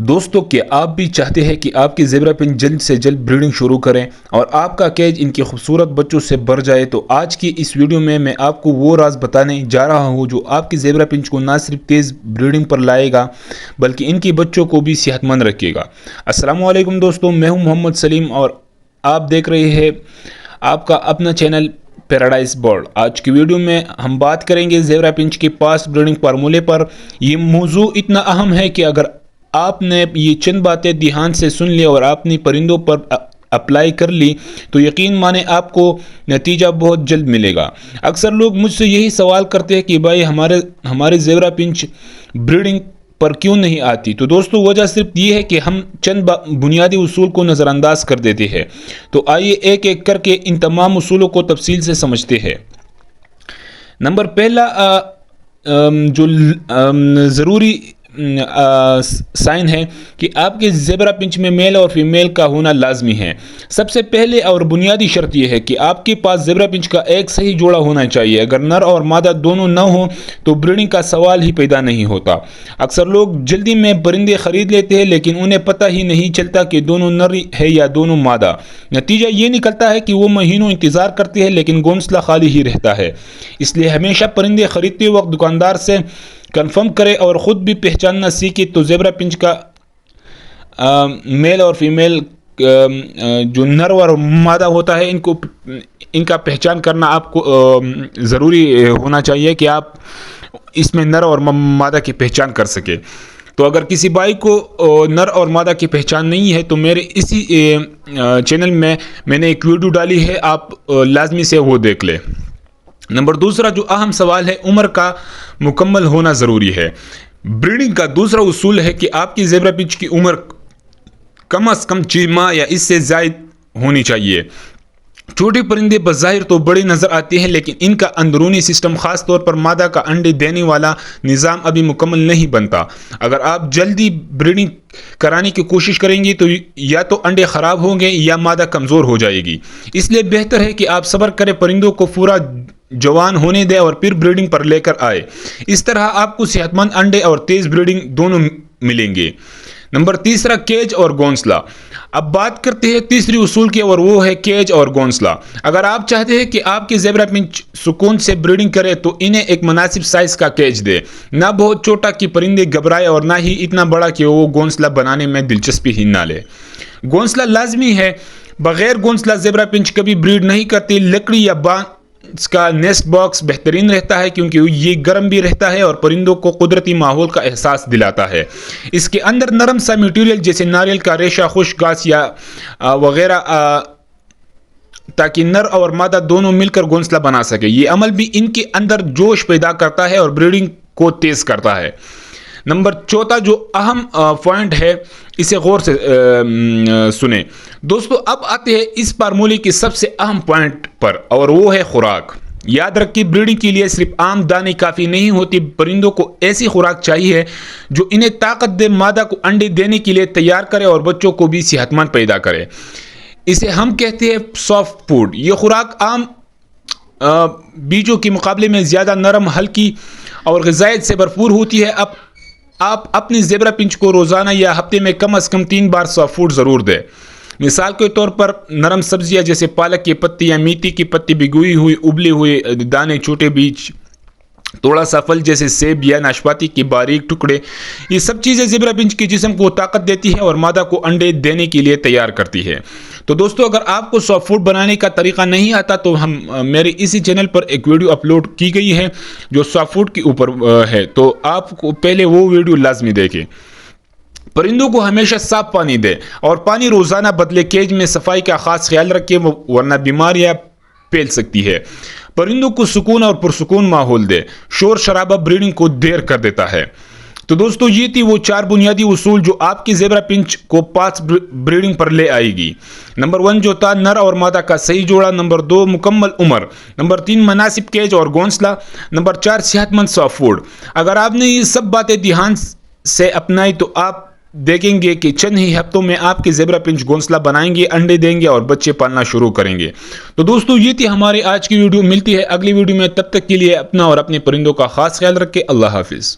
دوستو کیا آپ بھی چاہتے ہیں کہ آپ کی زیبرا پنچ جلد سے جلد بریڈنگ شروع کریں اور آپ کا کیج ان کے خوبصورت بچوں سے بھر جائے؟ تو آج کی اس ویڈیو میں آپ کو وہ راز بتانے جا رہا ہوں جو آپ کی زیبرا پنچ کو نہ صرف تیز بریڈنگ پر لائے گا بلکہ ان کے بچوں کو بھی صحت مند رکھے گا۔ السلام علیکم دوستو، میں ہوں محمد سلیم اور آپ دیکھ رہے ہیں آپ کا اپنا چینل پیراڈائز برڈ۔ آج کی ویڈیو میں ہم بات کریں گے زیبرا پنچ کے فاسٹ بریڈنگ فارمولے پر۔ یہ موضوع اتنا اہم ہے کہ اگر آپ نے یہ چند باتیں دھیان سے سن لی اور اپنی پرندوں پر اپلائی کر لی تو یقین مانیں آپ کو نتیجہ بہت جلد ملے گا۔ اکثر لوگ مجھ سے یہی سوال کرتے ہیں کہ بھائی ہمارے زیبرا پنچ بریڈنگ پر کیوں نہیں آتی؟ تو دوستو وجہ صرف یہ ہے کہ ہم چند بنیادی اصول کو نظر انداز کر دیتے ہیں۔ تو آئیے ایک ایک کر کے ان تمام اصولوں کو تفصیل سے سمجھتے ہیں۔ نمبر پہلا جو ضروری سائن ہے کہ آپ کے زیبرا پنچ میں میل اور فیمیل کا ہونا لازمی ہے۔ سب سے پہلے اور بنیادی شرط یہ ہے کہ آپ کے پاس زیبرا پنچ کا ایک صحیح جوڑا ہونا چاہیے۔ اگر نر اور مادہ دونوں نہ ہوں تو بریڈنگ کا سوال ہی پیدا نہیں ہوتا۔ اکثر لوگ جلدی میں پرندے خرید لیتے ہیں لیکن انہیں پتہ ہی نہیں چلتا کہ دونوں نر ہے یا دونوں مادہ۔ نتیجہ یہ نکلتا ہے کہ وہ مہینوں انتظار کرتے ہیں لیکن گھونسلہ خالی ہی رہتا ہے۔ اس لیے ہمیشہ پرندے خریدتے وقت دکاندار سے کنفرم کرے اور خود بھی پہچاننا سیکھے تو زیبرا پنچ کا میل اور فیمیل جو نر اور مادہ ہوتا ہے ان کا پہچان کرنا آپ کو ضروری ہونا چاہیے کہ آپ اس میں نر اور مادہ کی پہچان کر سکے۔ تو اگر کسی بھائی کو نر اور مادہ کی پہچان نہیں ہے تو میرے اسی چینل میں نے ایک ویڈیو ڈالی ہے، آپ لازمی سے وہ دیکھ لیں۔ نمبر دوسرا جو اہم سوال ہے، عمر کا مکمل ہونا ضروری ہے۔ بریڈنگ کا دوسرا اصول ہے کہ آپ کی زیبرا پنچ کی عمر کم از کم 6 ماہ یا اس سے زائد ہونی چاہیے۔ چھوٹے پرندے بظاہر تو بڑے نظر آتے ہیں لیکن ان کا اندرونی سسٹم، خاص طور پر مادہ کا انڈے دینے والا نظام ابھی مکمل نہیں بنتا۔ اگر آپ جلدی بریڈنگ کرانے کی کوشش کریں گے تو یا تو انڈے خراب ہوں گے یا مادہ کمزور ہو جائے گی۔ اس لیے بہتر ہے کہ آپ صبر کریں، پرندوں کو پورا جوان ہونے دیں اور پھر بریڈنگ پر لے کر آئے۔ اس طرح آپ کو صحت مند انڈے اور تیز بریڈنگ دونوں ملیں گے۔ نمبر تیسرا، کیج اور گھونسلہ۔ اب بات کرتے ہیں تیسری اصول کی اور وہ ہے کیج اور گھونسلہ۔ اگر آپ چاہتے ہیں کہ آپ کے زیبرا پنچ سکون سے بریڈنگ کرے تو انہیں ایک مناسب سائز کا کیج دے، نہ بہت چھوٹا کہ پرندے گھبرائے اور نہ ہی اتنا بڑا کہ وہ گھونسلہ بنانے میں دلچسپی ہی نہ لے۔ گھونسلہ لازمی ہے، بغیر گھونسلہ زیبرا پنچ کبھی بریڈ نہیں کرتی۔ لکڑی یا بانس کا نیسٹ باکس بہترین رہتا ہے کیونکہ یہ گرم بھی رہتا ہے اور پرندوں کو قدرتی ماحول کا احساس دلاتا ہے۔ اس کے اندر نرم سا میٹیریل جیسے ناریل کا ریشہ، خشک گھاس یا وغیرہ تاکہ نر اور مادہ دونوں مل کر گھونسلہ بنا سکے۔ یہ عمل بھی ان کے اندر جوش پیدا کرتا ہے اور بریڈنگ کو تیز کرتا ہے۔ نمبر چوتھا جو اہم پوائنٹ ہے، اسے غور سے سنیں دوستو۔ اب آتے ہیں اس فارمولے کے سب سے اہم پوائنٹ پر اور وہ ہے خوراک۔ یاد رکھیں بریڈنگ کے لیے صرف عام دانے کافی نہیں ہوتی، پرندوں کو ایسی خوراک چاہیے جو انہیں طاقت دے، مادہ کو انڈے دینے کے لیے تیار کرے اور بچوں کو بھی صحت مند پیدا کرے۔ اسے ہم کہتے ہیں سافٹ فوڈ۔ یہ خوراک عام بیجوں کے مقابلے میں زیادہ نرم، ہلکی اور غذائیت سے بھرپور ہوتی ہے۔ آپ اپنی زیبرا پنچ کو روزانہ یا ہفتے میں کم از کم 3 بار سافٹ فوڈ ضرور دیں۔ مثال کے طور پر نرم سبزیاں جیسے پالک کے پتے یا میتھی کی پتی، بھگوئی ہوئی ابلے ہوئے دانے، چھوٹے بیج، تھوڑا سا پھل جیسے سیب یا ناشپاتی کے باریک ٹکڑے، یہ سب چیزیں زیبرا پنچ کے جسم کو طاقت دیتی ہے اور مادہ کو انڈے دینے کے لیے تیار کرتی ہے۔ تو دوستو اگر آپ کو سافٹ فوڈ بنانے کا طریقہ نہیں آتا تو میرے اسی چینل پر ایک ویڈیو اپلوڈ کی گئی ہے جو سافٹ فوڈ کے اوپر ہے، تو آپ کو پہلے وہ ویڈیو لازمی دیکھیں۔ پرندوں کو ہمیشہ صاف پانی دیں اور پانی روزانہ بدلے۔ کیج میں صفائی کا خاص خیال رکھیں ورنہ بیماریاں پھیل سکتی ہے۔ پرندوں کو سکون اور پرسکون ماحول دے، شور شرابہ بریڈنگ کو دیر کر دیتا ہے۔ تو دوستو یہ تھی وہ 4 بنیادی اصول جو آپ کی زیبرا پنچ کو فاسٹ بریڈنگ پر لے آئے گی۔ نمبر 1 جو تھا نر اور مادہ کا صحیح جوڑا۔ نمبر 2 مکمل عمر۔ نمبر 3 مناسب کیج اور گھونسلہ۔ نمبر 4 صحت مند سافٹ فوڈ۔ اگر آپ نے یہ سب باتیں دھیان سے اپنائی تو آپ دیکھیں گے کہ چند ہی ہفتوں میں آپ کے زیبرا پنچ گھونسلہ بنائیں گے، انڈے دیں گے اور بچے پالنا شروع کریں گے۔ تو دوستو یہ تھی ہماری آج کی ویڈیو، ملتی ہے اگلی ویڈیو میں، تب تک کے لیے اپنا اور اپنے پرندوں کا خاص خیال رکھیں۔ اللہ حافظ۔